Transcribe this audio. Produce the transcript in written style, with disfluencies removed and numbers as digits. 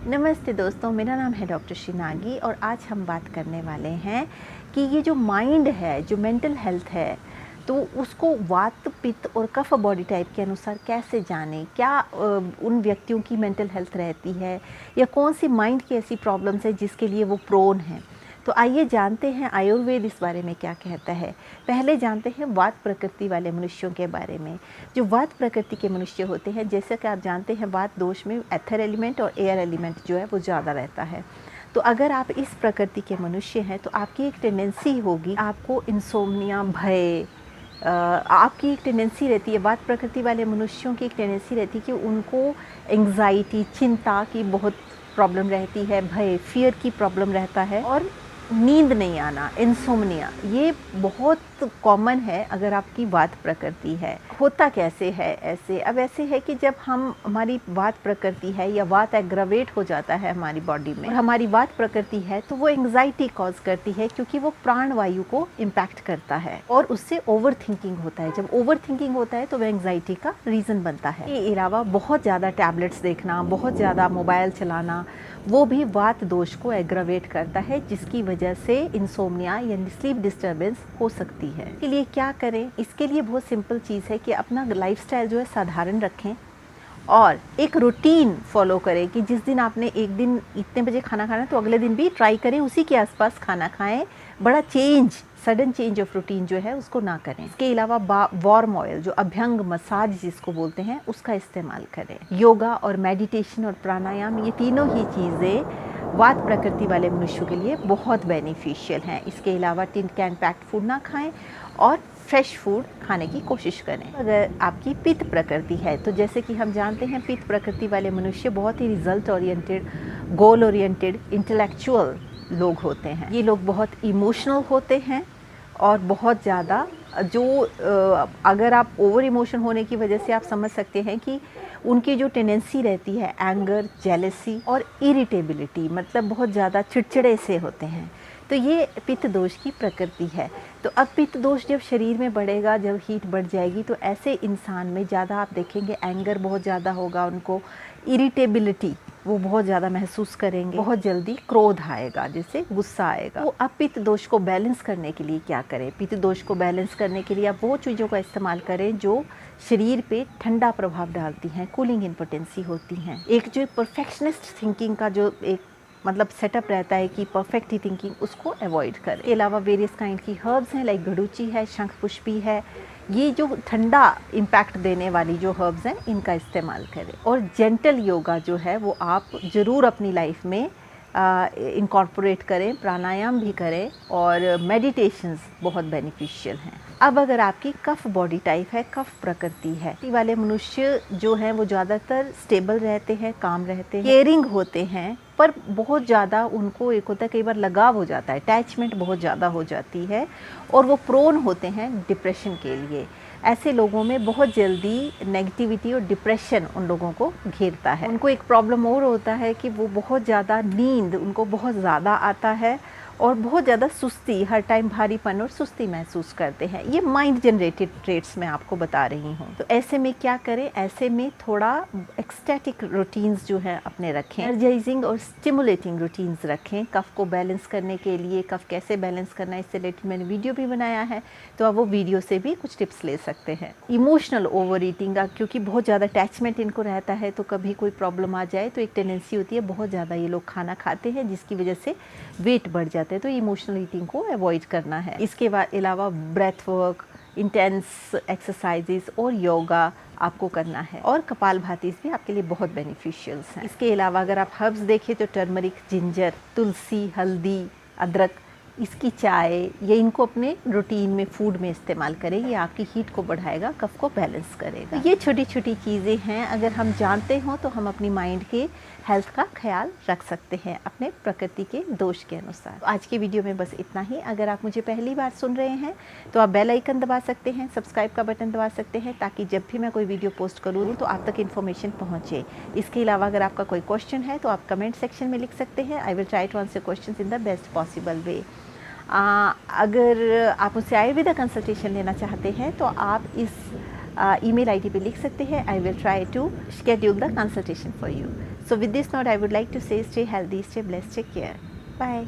नमस्ते दोस्तों, मेरा नाम है डॉक्टर शिनागी और आज हम बात करने वाले हैं कि ये जो माइंड है, जो मेंटल हेल्थ है, तो उसको वात, पित्त और कफ बॉडी टाइप के अनुसार कैसे जानें। क्या उन व्यक्तियों की मेंटल हेल्थ रहती है या कौन सी माइंड की ऐसी प्रॉब्लम्स है जिसके लिए वो प्रोन है। तो आइए जानते हैं आयुर्वेद इस बारे में क्या कहता है। पहले जानते हैं वात प्रकृति वाले मनुष्यों के बारे में। जो वात प्रकृति के मनुष्य होते हैं, जैसे कि आप जानते हैं, वात दोष में एथर एलिमेंट और एयर एलिमेंट जो है वो ज़्यादा रहता है। तो अगर आप इस प्रकृति के मनुष्य हैं तो आपकी एक टेंडेंसी होगी, आपको इंसोम्निया, भय, आपकी एक टेंडेंसी रहती है। वात प्रकृति वाले मनुष्यों की एक टेंडेंसी रहती है कि उनको एंग्जाइटी, चिंता की बहुत प्रॉब्लम रहती है, भय, फियर की प्रॉब्लम रहता है और नींद नहीं आना, इंसोम्निया, ये बहुत कॉमन है अगर आपकी वात प्रकृति है। होता कैसे है ऐसे? अब ऐसे है कि जब हमारी वात प्रकृति है या वात एग्रावेट हो जाता है हमारी बॉडी में और हमारी वात प्रकृति है तो वो एंग्जाइटी कॉज करती है, क्योंकि वो प्राण वायु को इम्पैक्ट करता है और उससे ओवर थिंकिंग होता है। जब ओवर थिंकिंग होता है तो वह एंग्जाइटी का रीज़न बनता है। इसके अलावा बहुत ज़्यादा टैबलेट्स देखना, बहुत ज़्यादा मोबाइल चलाना, वो भी वात दोष को एग्रावेट करता है, जिसकी वजह से इंसोम्निया या स्लीप डिस्टर्बेंस हो सकती है। इसके लिए क्या करें? इसके लिए बहुत सिंपल चीज़ है कि अपना लाइफस्टाइल जो है साधारण रखें और एक रूटीन फॉलो करें कि जिस दिन आपने एक दिन इतने बजे खाना खाना है तो अगले दिन भी ट्राई करें उसी के आसपास खाना खाएं। बड़ा सडन चेंज ऑफ रूटीन जो है उसको ना करें। इसके अलावा वार्म ऑयल, जो अभ्यंग मसाज जिसको बोलते हैं, उसका इस्तेमाल करें। योगा और मेडिटेशन और प्राणायाम, ये तीनों ही चीज़ें वात प्रकृति वाले मनुष्यों के लिए बहुत बेनिफिशियल हैं। इसके अलावा टिन कैन पैक्ड फूड ना खाएं और फ्रेश फूड खाने की कोशिश करें। अगर आपकी पित्त प्रकृति है तो जैसे कि हम जानते हैं, पित्त प्रकृति वाले मनुष्य बहुत ही result oriented, goal oriented, intellectual लोग होते हैं। ये लोग बहुत इमोशनल होते हैं और बहुत ज़्यादा अगर आप ओवर इमोशन होने की वजह से आप समझ सकते हैं कि उनकी जो टेंडेंसी रहती है एंगर, जेलसी और इरिटेबिलिटी, मतलब बहुत ज़्यादा चिड़चिड़े से होते हैं। तो ये पित्त दोष की प्रकृति है। तो अब पित्त दोष जब शरीर में बढ़ेगा, जब हीट बढ़ जाएगी, तो ऐसे इंसान में ज़्यादा आप देखेंगे एंगर बहुत ज़्यादा होगा, उनको इरिटेबिलिटी वो बहुत ज़्यादा महसूस करेंगे, बहुत जल्दी क्रोध आएगा, जिससे गुस्सा आएगा। तो अब पित्त दोष को बैलेंस करने के लिए क्या करें? पित्त दोष को बैलेंस करने के लिए आप वो चीज़ों का इस्तेमाल करें जो शरीर पे ठंडा प्रभाव डालती हैं, कूलिंग इम्पोटेंसी होती हैं। एक जो परफेक्शनिस्ट थिंकिंग का जो एक मतलब सेटअप रहता है कि परफेक्ट ही थिंकिंग, उसको अवॉइड करें। इसके अलावा वेरियस काइंड की हर्ब्स हैं, लाइक गडूची है, शंख पुष्पी है, ये जो ठंडा इम्पैक्ट देने वाली जो हर्ब्स हैं, इनका इस्तेमाल करें। और जेंटल योगा जो है वो आप ज़रूर अपनी लाइफ में इनकॉर्पोरेट करें, प्राणायाम भी करें और मेडिटेशंस बहुत बेनिफिशियल हैं। अब अगर आपकी कफ बॉडी टाइप है, कफ प्रकृति है, ये वाले मनुष्य जो हैं वो ज़्यादातर स्टेबल रहते हैं, काम रहते हैं, केयरिंग होते हैं, पर बहुत ज़्यादा उनको एक होता है, कई बार लगाव हो जाता है, अटैचमेंट बहुत ज़्यादा हो जाती है और वो प्रोन होते हैं डिप्रेशन के लिए। ऐसे लोगों में बहुत जल्दी नेगेटिविटी और डिप्रेशन उन लोगों को घेरता है। उनको एक प्रॉब्लम और होता है कि वो बहुत ज़्यादा नींद उनको बहुत ज़्यादा आता है और बहुत ज़्यादा सुस्ती, हर टाइम भारीपन और सुस्ती महसूस करते हैं। ये माइंड जनरेटेड ट्रेट्स मैं आपको बता रही हूँ। तो ऐसे में क्या करें? ऐसे में थोड़ा एक्सटैटिक रूटीन्स जो है अपने रखें, एनर्जाइजिंग और स्टिमुलेटिंग रूटीन्स रखें। कफ को बैलेंस करने के लिए, कफ कैसे बैलेंस करना है, इससे रिलेटेड मैंने वीडियो भी बनाया है, तो आप वो वीडियो से भी कुछ टिप्स ले सकते हैं। इमोशनल ओवर ईटिंग, क्योंकि बहुत ज़्यादा अटैचमेंट इनको रहता है, तो कभी कोई प्रॉब्लम आ जाए तो एक टेंडेंसी होती है बहुत ज़्यादा ये लोग खाना खाते हैं, जिसकी वजह से वेट बढ़ जाता है। तो इमोशनल ईटिंग को अवॉइड करना है। इसके अलावा ब्रेथ वर्क, इंटेंस एक्सरसाइजेस और योगा आपको करना है और कपालभाति भी आपके लिए बहुत बेनिफिशियल्स हैं। इसके अलावा अगर आप हर्ब्स देखें तो टर्मरिक, जिंजर, तुलसी, हल्दी, अदरक, इसकी चाय, ये इनको अपने रूटीन में, फूड में इस्तेमाल करें। ये आपकी हीट को बढ़ाएगा, कफ को बैलेंस करेगा। ये छोटी छोटी चीज़ें हैं, अगर हम जानते हों तो हम अपनी माइंड के हेल्थ का ख्याल रख सकते हैं अपने प्रकृति के दोष के अनुसार। तो आज की वीडियो में बस इतना ही। अगर आप मुझे पहली बार सुन रहे हैं तो आप बेल आइकन दबा सकते हैं, सब्सक्राइब का बटन दबा सकते हैं, ताकि जब भी मैं कोई वीडियो पोस्ट करूँ तो आप तक इन्फॉर्मेशन पहुँचे। इसके अलावा अगर आपका कोई क्वेश्चन है तो आप कमेंट सेक्शन में लिख सकते हैं। I will try to answer questions in the best possible way. अगर आप मुझसे आयुर्वेदा कंसल्टेशन लेना चाहते हैं तो आप इस email ID पे लिख सकते हैं। I will try to schedule the consultation for you. So with this note, I would like to say stay healthy, stay blessed, take care. Bye.